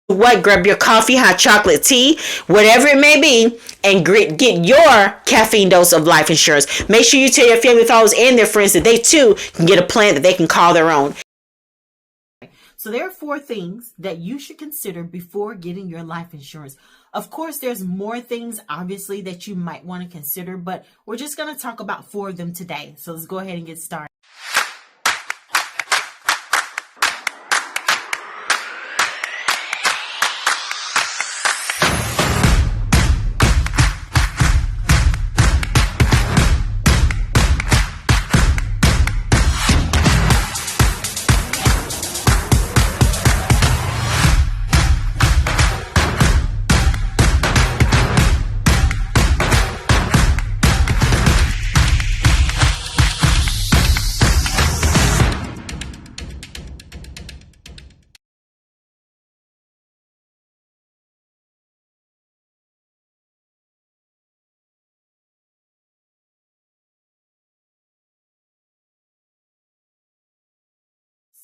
What? Grab your coffee, hot chocolate, tea, whatever it may be, and get your caffeine dose of life insurance. Make sure you tell your family, followers, and their friends that they too can get a plan that they can call their own. So there are 4 things that you should consider before getting your life insurance. Of course, there's more things, obviously, that you might want to consider, but we're just going to talk about 4 of them today. So let's go ahead and get started.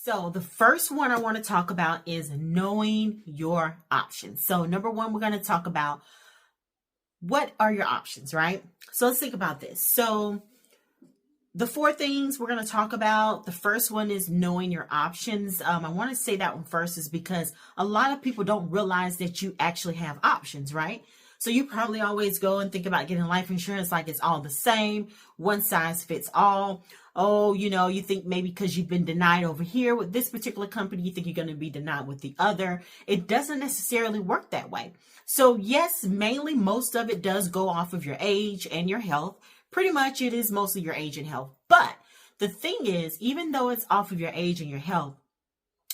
So the first one I want to talk about is knowing your options. So number 1, we're going to talk about what are your options, right? So let's think about this. So the 4 things we're going to talk about, the first one is knowing your options. I want to say that one first is because a lot of people don't realize that you actually have options, right? So you probably always go and think about getting life insurance like it's all the same, one size fits all. Oh, you think maybe because you've been denied over here with this particular company, you think you're going to be denied with the other. It doesn't necessarily work that way. So yes, mainly most of it does go off of your age and your health. Pretty much it is mostly your age and health. But the thing is, even though it's off of your age and your health,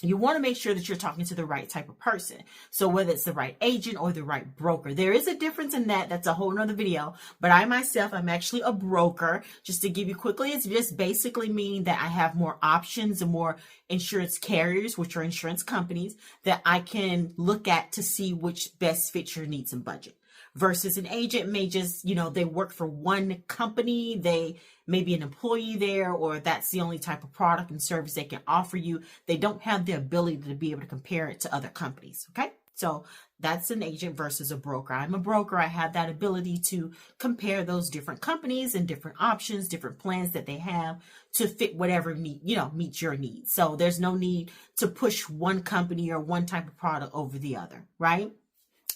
you want to make sure that you're talking to the right type of person. So whether it's the right agent or the right broker, there is a difference in that. That's a whole nother video. But I myself, I'm actually a broker. Just to give you quickly, it's just basically meaning that I have more options and more insurance carriers, which are insurance companies, that I can look at to see which best fits your needs and budget. Versus an agent may just, they work for one company, they may be an employee there, or that's the only type of product and service they can offer you. They don't have the ability to be able to compare it to other companies. Okay. So that's an agent versus a broker. I'm a broker. I have that ability to compare those different companies and different options, different plans that they have to fit whatever meets your needs. So there's no need to push one company or one type of product over the other, right?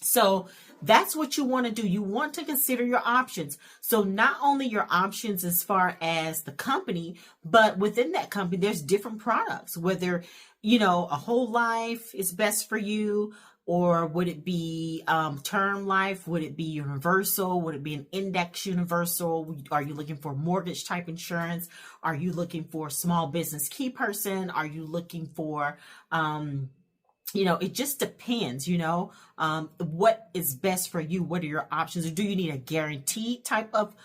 So that's what you want to do. You want to consider your options. So not only your options as far as the company, but within that company, there's different products, whether, a whole life is best for you, or would it be term life? Would it be universal? Would it be an index universal? Are you looking for mortgage type insurance? Are you looking for small business key person? Are you looking for, it just depends, what is best for you. What are your options? Or do you need a guaranteed type of,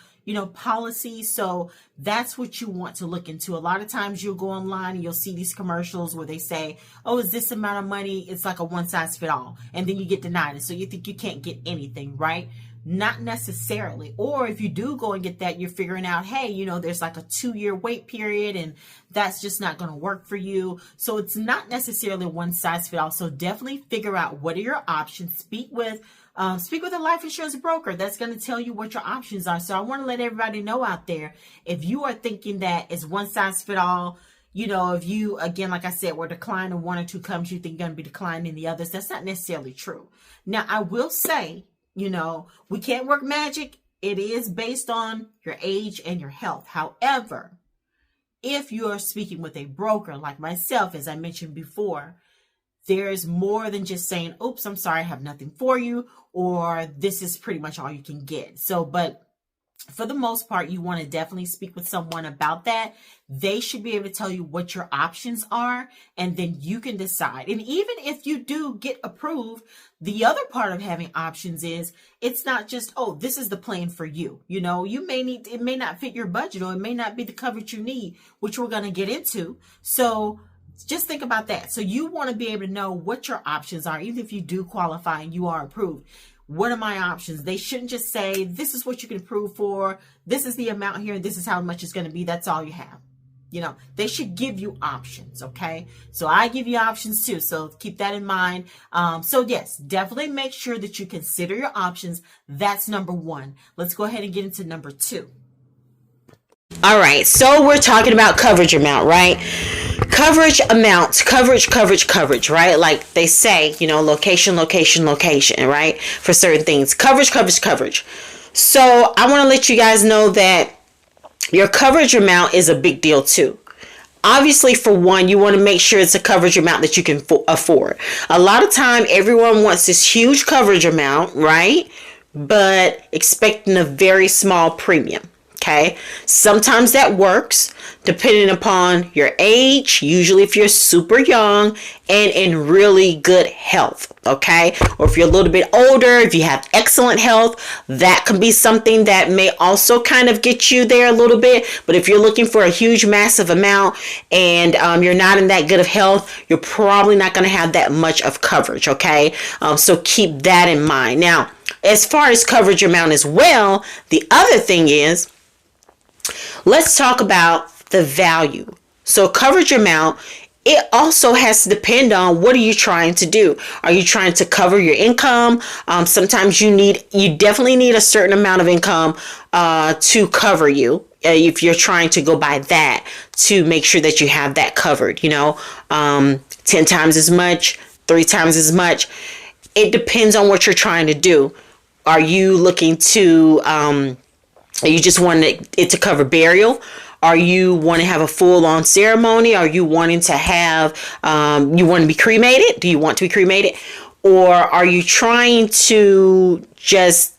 policy? So that's what you want to look into. A lot of times you'll go online and you'll see these commercials where they say, oh, is this amount of money? It's like a one size fit all. And then you get denied. And so you think you can't get anything, right? Not necessarily. Or if you do go and get that, you're figuring out, hey, there's like a 2-year wait period and that's just not going to work for you. So it's not necessarily one size fit all. So definitely figure out what are your options. Speak with a life insurance broker that's going to tell you what your options are. So I want to let everybody know out there, if you are thinking that it's one size fit all, if you, again, like I said, were declined in 1 or 2 companies, you think you're going to be declined in the others. That's not necessarily true. Now, I will say, we can't work magic. It is based on your age and your health. However, if you are speaking with a broker like myself, as I mentioned before, there's more than just saying, oops, I'm sorry, I have nothing for you, or this is pretty much all you can get. So, but for the most part, you want to definitely speak with someone about that. They should be able to tell you what your options are, and then you can decide. And even if you do get approved, the other part of having options is it's not just, oh, this is the plan for you. It may not fit your budget, or it may not be the coverage you need, which we're going to get into. So just think about that. So you want to be able to know what your options are, even if you do qualify and you are approved. What are my options? They shouldn't just say, this is what you can approve for. This is the amount here. This is how much it's going to be. That's all you have. They should give you options. Okay. So I give you options too. So keep that in mind. So yes, definitely make sure that you consider your options. That's number one. Let's go ahead and get into number two. All right. So we're talking about coverage amount, right? Coverage amounts, coverage, right? Like they say, location, right? For certain things, coverage. So I want to let you guys know that your coverage amount is a big deal too. Obviously, for one, you want to make sure it's a coverage amount that you can afford. A lot of time, everyone wants this huge coverage amount, right? But expecting a very small premium. Okay. Sometimes that works depending upon your age, usually if you're super young and in really good health. Okay. Or if you're a little bit older, if you have excellent health, that can be something that may also kind of get you there a little bit. But if you're looking for a huge, massive amount and you're not in that good of health, you're probably not going to have that much of coverage. Okay. So keep that in mind. Now, as far as coverage amount as well, the other thing is, let's talk about the value. So coverage amount, it also has to depend on what are you trying to do. Are you trying to cover your income? Sometimes you definitely need a certain amount of income to cover you. If you're trying to go by that to make sure that you have that covered, 10 times as much, 3 times as much. It depends on what you're trying to do. Are you looking to, you just want it to cover burial? Are you want to have a full-on ceremony? Are you wanting to have, you want to be cremated? Do you want to be cremated? Or are you trying to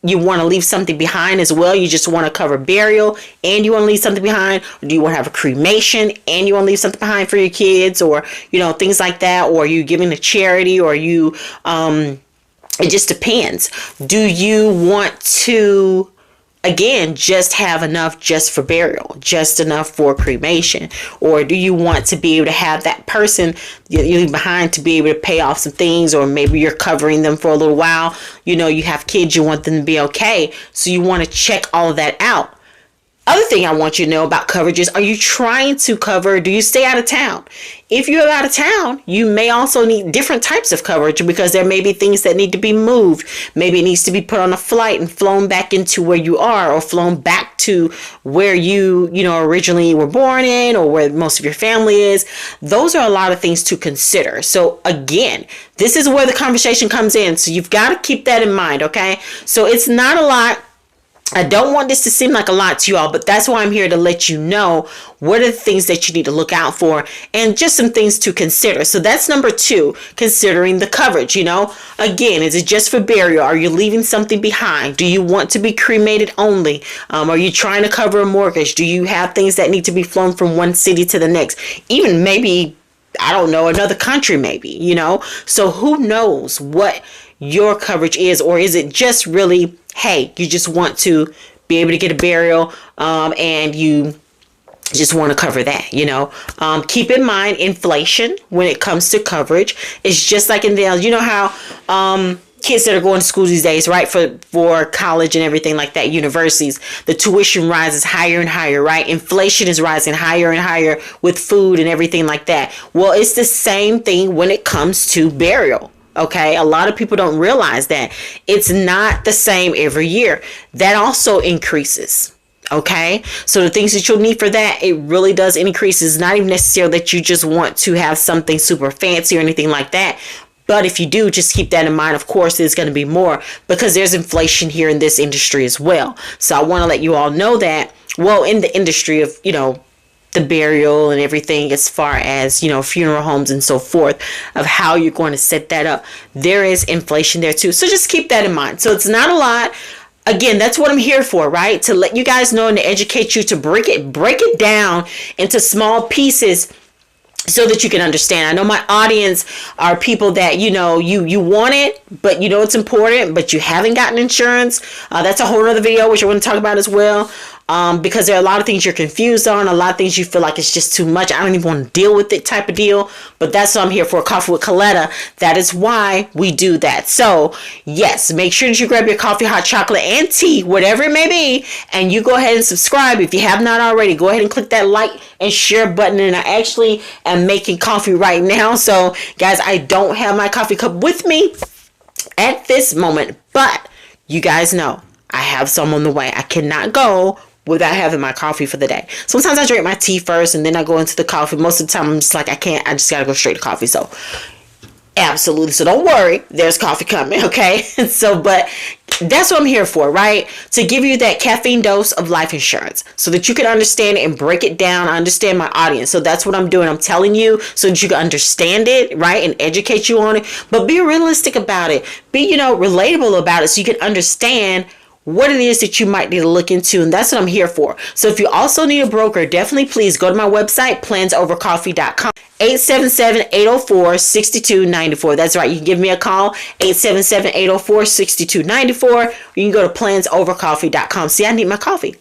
you want to leave something behind as well? You just want to cover burial and you want to leave something behind? Or do you want to have a cremation and you want to leave something behind for your kids? Or, things like that? Or are you giving to charity? Or you, it just depends. Do you want to, again, just have enough just for burial, just enough for cremation? Or do you want to be able to have that person you leave behind to be able to pay off some things? Or maybe you're covering them for a little while. You have kids, you want them to be okay. So you want to check all of that out. Other thing I want you to know about coverage is, are you trying to cover, do you stay out of town? If you're out of town, you may also need different types of coverage because there may be things that need to be moved. Maybe it needs to be put on a flight and flown back into where you are, or flown back to where you originally were born in, or where most of your family is. Those are a lot of things to consider. So again, this is where the conversation comes in. So you've got to keep that in mind. Okay. So it's not a lot. I don't want this to seem like a lot to you all, but that's why I'm here to let you know what are the things that you need to look out for and just some things to consider. So that's number 2, considering the coverage. Again, is it just for burial? Are you leaving something behind? Do you want to be cremated only? Are you trying to cover a mortgage? Do you have things that need to be flown from one city to the next? Even maybe, I don't know, another country maybe, So who knows what your coverage is? Or is it just really, hey, you just want to be able to get a burial and you just want to cover that, keep in mind inflation when it comes to coverage. It's just like in the, how kids that are going to school these days, right, for college and everything like that, universities, the tuition rises higher and higher, right? Inflation is rising higher and higher with food and everything like that. Well, it's the same thing when it comes to burial. Okay, a lot of people don't realize that it's not the same every year. That also increases. Okay, so the things that you'll need for that, it really does increase. It's not even necessarily that you just want to have something super fancy or anything like that. But if you do, just keep that in mind. Of course, there's going to be more because there's inflation here in this industry as well. So I want to let you all know that, well, in the industry of, the burial and everything, as far as funeral homes and so forth, of how you're going to set that up, there is inflation there too. So just keep that in mind. So it's not a lot. Again, that's what I'm here for, right? To let you guys know and to educate you, to break it down into small pieces so that you can understand. I know my audience are people that, you want it, but it's important, but you haven't gotten insurance. That's a whole other video, which I want to talk about as well. because there are a lot of things you're confused on, a lot of things you feel like it's just too much. I don't even want to deal with it type of deal. But that's what I'm here for, Coffee with Coletta. That is why we do that. So yes, make sure that you grab your coffee, hot chocolate, and tea, whatever it may be, and you go ahead and subscribe. If you have not already, go ahead and click that like and share button. And I actually am making coffee right now. So guys, I don't have my coffee cup with me at this moment, but you guys know I have some on the way. I cannot go without having my coffee for the day. Sometimes I drink my tea first and then I go into the coffee. Most of the time I'm just like, I can't, I just gotta go straight to coffee. So absolutely. So don't worry, there's coffee coming, okay? So, but that's what I'm here for, right? To give you that caffeine dose of life insurance so that you can understand it and break it down. I understand my audience. So that's what I'm doing. I'm telling you so that you can understand it, right? And educate you on it, but be realistic about it. Be, relatable about it so you can understand what it is that you might need to look into. And that's what I'm here for. So if you also need a broker, definitely please go to my website, plansovercoffee.com, 877-804-6294. That's right. You can give me a call, 877-804-6294. You can go to plansovercoffee.com. See, I need my coffee.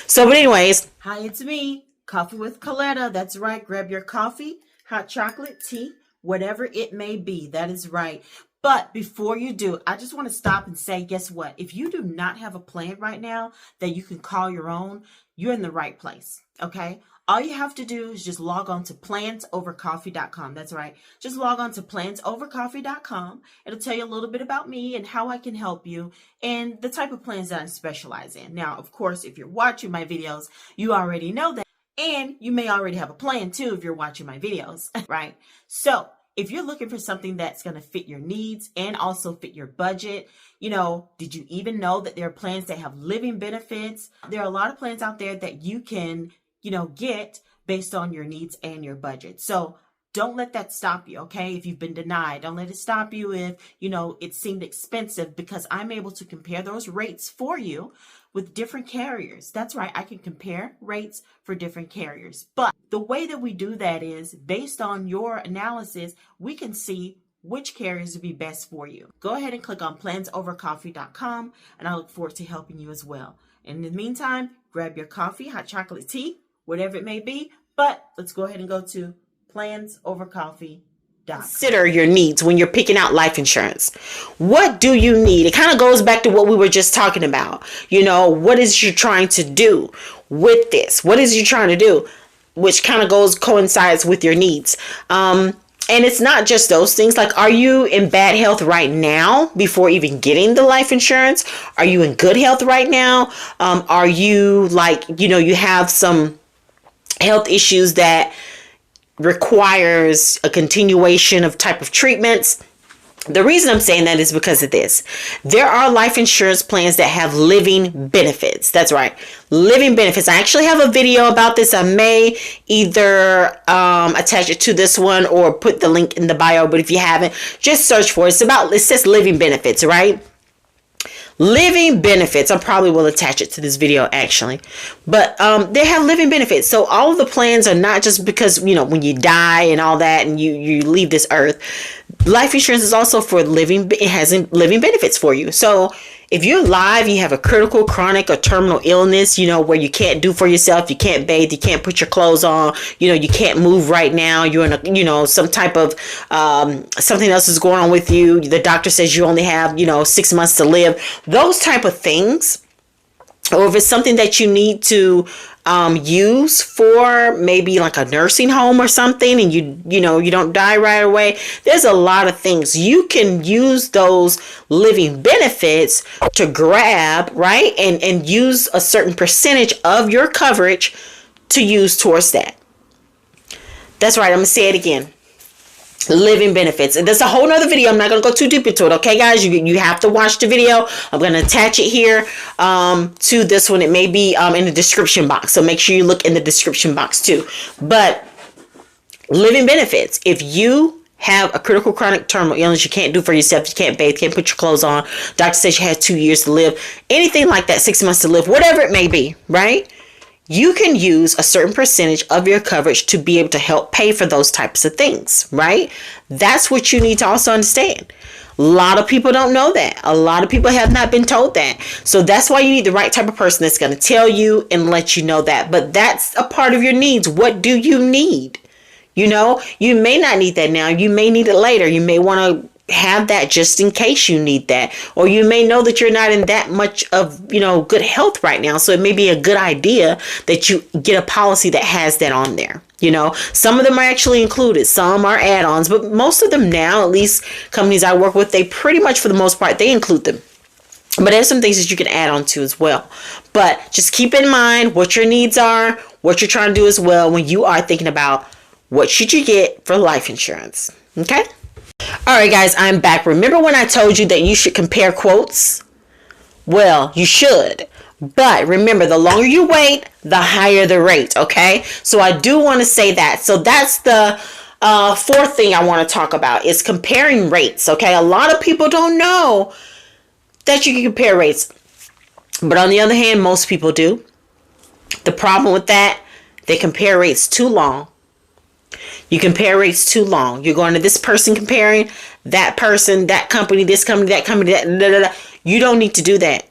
So, but anyways. Hi, it's me, Coffee with Coletta. That's right. Grab your coffee, hot chocolate, tea, whatever it may be. That is right. But before you do, I just want to stop and say, guess what? If you do not have a plan right now that you can call your own, you're in the right place, okay? All you have to do is just log on to plansovercoffee.com. That's right. Just log on to plansovercoffee.com. It'll tell you a little bit about me and how I can help you and the type of plans that I specialize in. Now, of course, if you're watching my videos, you already know that. And you may already have a plan too if you're watching my videos, right? So if you're looking for something that's going to fit your needs and also fit your budget, did you even know that there are plans that have living benefits? There are a lot of plans out there that you can, get based on your needs and your budget. So don't let that stop you, okay? If you've been denied, don't let it stop you if, it seemed expensive, because I'm able to compare those rates for you with different carriers. That's right. I can compare rates for different carriers. But the way that we do that is based on your analysis, we can see which carriers would be best for you. Go ahead and click on plansovercoffee.com, and I look forward to helping you as well. In the meantime, grab your coffee, hot chocolate, tea, whatever it may be. But let's go ahead and go to plansovercoffee.com. Consider your needs when you're picking out life insurance. What do you need? It kind of goes back to what we were just talking about. What is you trying to do with this? What is you trying to do? Which kind of coincides with your needs. And it's not just those things. Like, are you in bad health right now before even getting the life insurance? Are you in good health right now? Are you you have some health issues that requires a continuation of type of treatments? The reason I'm saying that is because of this. There are life insurance plans that have living benefits. That's right. Living benefits. I actually have a video about this. I may either attach it to this one or put the link in the bio. But if you haven't, just search for it. It says living benefits, right? Living benefits. I probably will attach it to this video actually, but they have living benefits. So all of the plans are not just because when you die and all that and you leave this earth. Life insurance is also for living. It has living benefits for you. So if you're alive, you have a critical, chronic, or terminal illness, where you can't do for yourself, you can't bathe, you can't put your clothes on, you can't move right now, you're in a, some type of, something else is going on with you. The doctor says you only have, 6 months to live. Those type of things. Or if it's something that you need to use for maybe like a nursing home or something, and you don't die right away. There's a lot of things you can use those living benefits to grab, right? And use a certain percentage of your coverage to use towards that. That's right. I'm going to say it again. Living benefits. And that's a whole nother video. I'm not going to go too deep into it. Okay, guys, you have to watch the video. I'm going to attach it here to this one. It may be in the description box. So make sure you look in the description box too. But living benefits. If you have a critical, chronic, terminal illness you can't do for yourself, you can't bathe, can't put your clothes on, doctor says you have 2 years to live, anything like that, 6 months to live, whatever it may be, right? You can use a certain percentage of your coverage to be able to help pay for those types of things, right? That's what you need to also understand. A lot of people don't know that. A lot of people have not been told that. So that's why you need the right type of person that's going to tell you and let you know that. But that's a part of your needs. What do you need? You know, you may not need that now. You may need it later. You may want to have that just in case you need that. Or you may know that you're not in that much of, good health right now. So it may be a good idea that you get a policy that has that on there. Some of them are actually included. Some are add-ons, but most of them now, at least companies I work with, they pretty much for the most part, they include them. But there's some things that you can add on to as well. But just keep in mind what your needs are, what you're trying to do as well when you are thinking about what should you get for life insurance. Okay? All right, guys, I'm back. Remember when I told you that you should compare quotes? Well, you should. But remember, the longer you wait, the higher the rate, okay? So I do want to say that. So that's the fourth thing I want to talk about is comparing rates, okay? A lot of people don't know that you can compare rates. But on the other hand, most people do. The problem with that, they compare rates too long. You compare rates too long. You're going to this person comparing, that person, that company, this company, that company, that. You don't need to do that.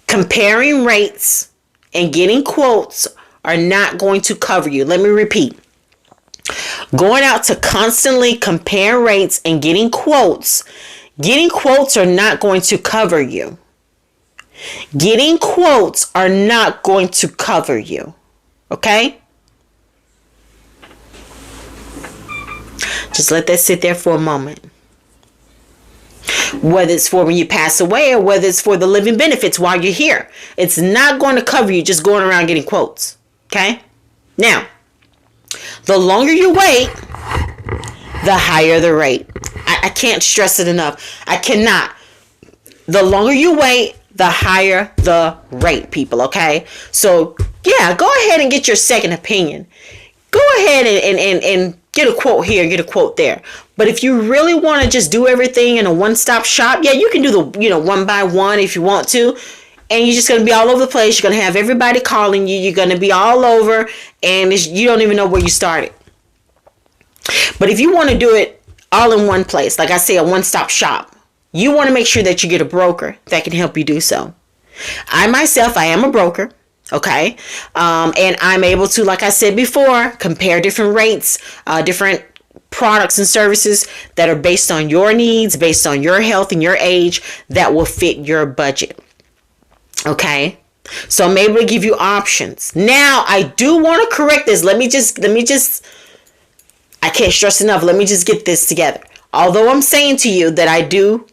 Comparing rates and getting quotes are not going to cover you. Let me repeat. Going out to constantly compare rates and getting quotes are not going to cover you. Getting quotes are not going to cover you. Okay? Just let that sit there for a moment. Whether it's for when you pass away or whether it's for the living benefits while you're here. It's not going to cover you just going around getting quotes. Okay? Now, the longer you wait, the higher the rate. I can't stress it enough. I cannot. The longer you wait, the higher the rate, people. Okay? So, yeah, go ahead and get your second opinion. Go ahead and get a quote here, get a quote there. But if you really want to just do everything in a one-stop shop, yeah, you can do the, one by one if you want to. And you're just going to be all over the place. You're going to have everybody calling you. You're going to be all over. And you don't even know where you started. But if you want to do it all in one place, like I say, a one-stop shop, you want to make sure that you get a broker that can help you do so. I am a broker. Okay. And I'm able to, like I said before, compare different rates, different products and services that are based on your needs, based on your health and your age that will fit your budget. Okay. So I'm able to give you options. Now, I do want to correct this. Let me just, I can't stress enough. Let me just get this together. Although I'm saying to you that I do,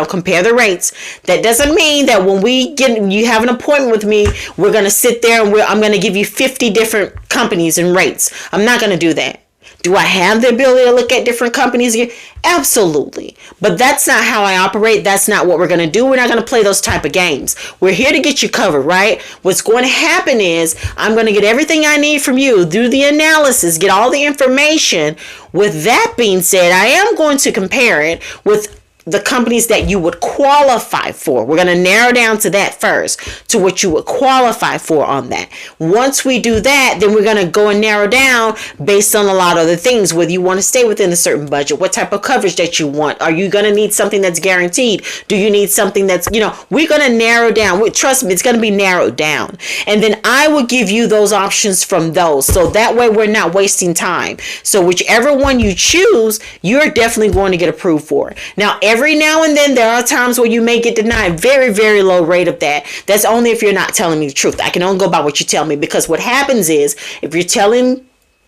compare the rates, that doesn't mean that when you have an appointment with me, we're going to sit there and I'm going to give you 50 different companies and rates. I'm not going to do that. Do I have the ability to look at different companies again? Absolutely. But that's not how I operate. That's not what we're going to do. We're not going to play those type of games. We're here to get you covered, right? What's going to happen is I'm going to get everything I need from you, do the analysis, get all the information. With that being said, I am going to compare it with the companies that you would qualify for. We're going to narrow down to that first, to what you would qualify for on that. Once we do that, then we're going to go and narrow down based on a lot of other things, whether you want to stay within a certain budget, what type of coverage that you want. Are you going to need something that's guaranteed? Do you need something that's, we're going to narrow down. Trust me, it's going to be narrowed down. And then I will give you those options from those. So that way we're not wasting time. So whichever one you choose, you're definitely going to get approved for. Now, every now and then there are times where you may get denied. Very, very low rate of that. That's only if you're not telling me the truth. I can only go by what you tell me, because what happens is if you're telling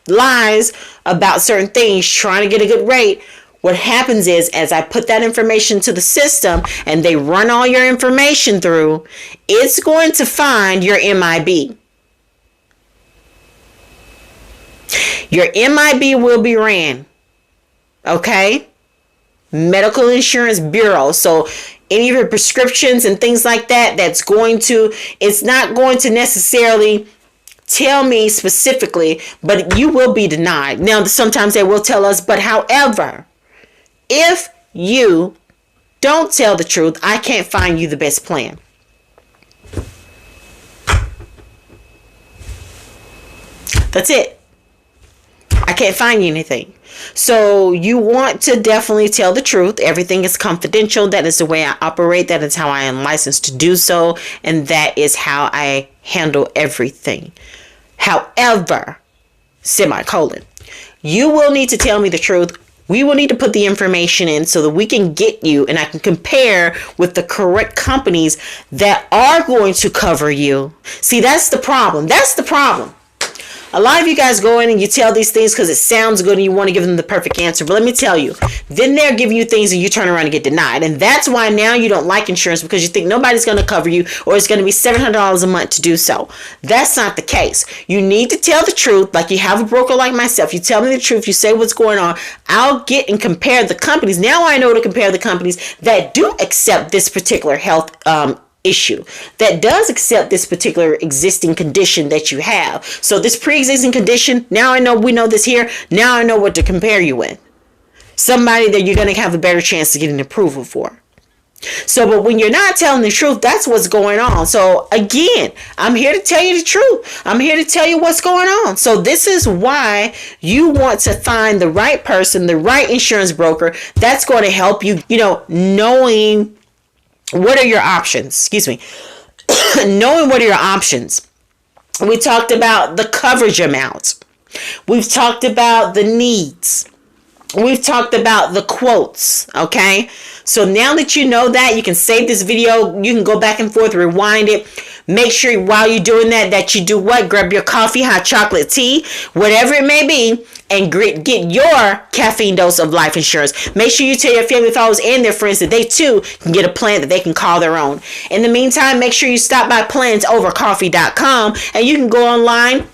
lies about certain things, trying to get a good rate, what happens is as I put that information to the system and they run all your information through, it's going to find your MIB. Your MIB will be ran. Okay? Medical Insurance Bureau. So any of your prescriptions and things like that, it's not going to necessarily tell me specifically, but you will be denied. Now, sometimes they will tell us, but however, if you don't tell the truth, I can't find you the best plan. That's it. I can't find anything. So you want to definitely tell the truth. Everything is confidential. That is the way I operate. That is how I am licensed to do so. And that is how I handle everything. However, semicolon, you will need to tell me the truth. We will need to put the information in so that we can get you and I can compare with the correct companies that are going to cover you. See, that's the problem. That's the problem. A lot of you guys go in and you tell these things because it sounds good and you want to give them the perfect answer. But let me tell you, then they're giving you things and you turn around and get denied. And that's why now you don't like insurance, because you think nobody's going to cover you or it's going to be $700 a month to do so. That's not the case. You need to tell the truth. Like you have a broker like myself. You tell me the truth. You say what's going on. I'll get and compare the companies. Now I know to compare the companies that do accept this particular health issue, that does accept this particular existing condition that you have. So this pre-existing condition, now I know, we know this here. Now I know what to compare you with. Somebody that you're going to have a better chance to get an approval for. So, but when you're not telling the truth, that's what's going on. So again, I'm here to tell you the truth. I'm here to tell you what's going on. So this is why you want to find the right person, the right insurance broker that's going to help you, knowing what are your options? Knowing what are your options. We talked about the coverage amounts. We've talked about the needs. We've talked about the quotes. Okay. So now that you know that, you can save this video. You can go back and forth, rewind it. Make sure while you're doing that you do what? Grab your coffee, hot chocolate, tea, whatever it may be, and get your caffeine dose of life insurance. Make sure you tell your family, followers, and their friends that they too can get a plan that they can call their own. In the meantime, make sure you stop by plansovercoffee.com and you can go online,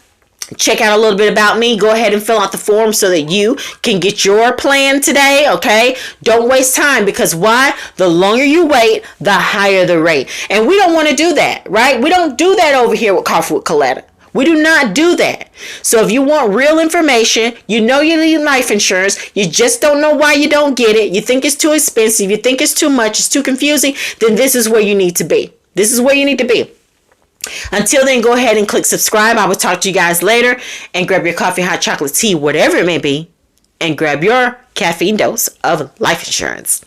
check out a little bit about me. Go ahead and fill out the form so that you can get your plan today, okay? Don't waste time, because why? The longer you wait, the higher the rate. And we don't want to do that, right? We don't do that over here with Coffee with Coletta. We do not do that. So if you want real information, you know you need life insurance, you just don't know why you don't get it, you think it's too expensive, you think it's too much, it's too confusing, then this is where you need to be. This is where you need to be. Until then, go ahead and click subscribe. I will talk to you guys later, and grab your coffee, hot chocolate, tea, whatever it may be, and grab your caffeine dose of life insurance.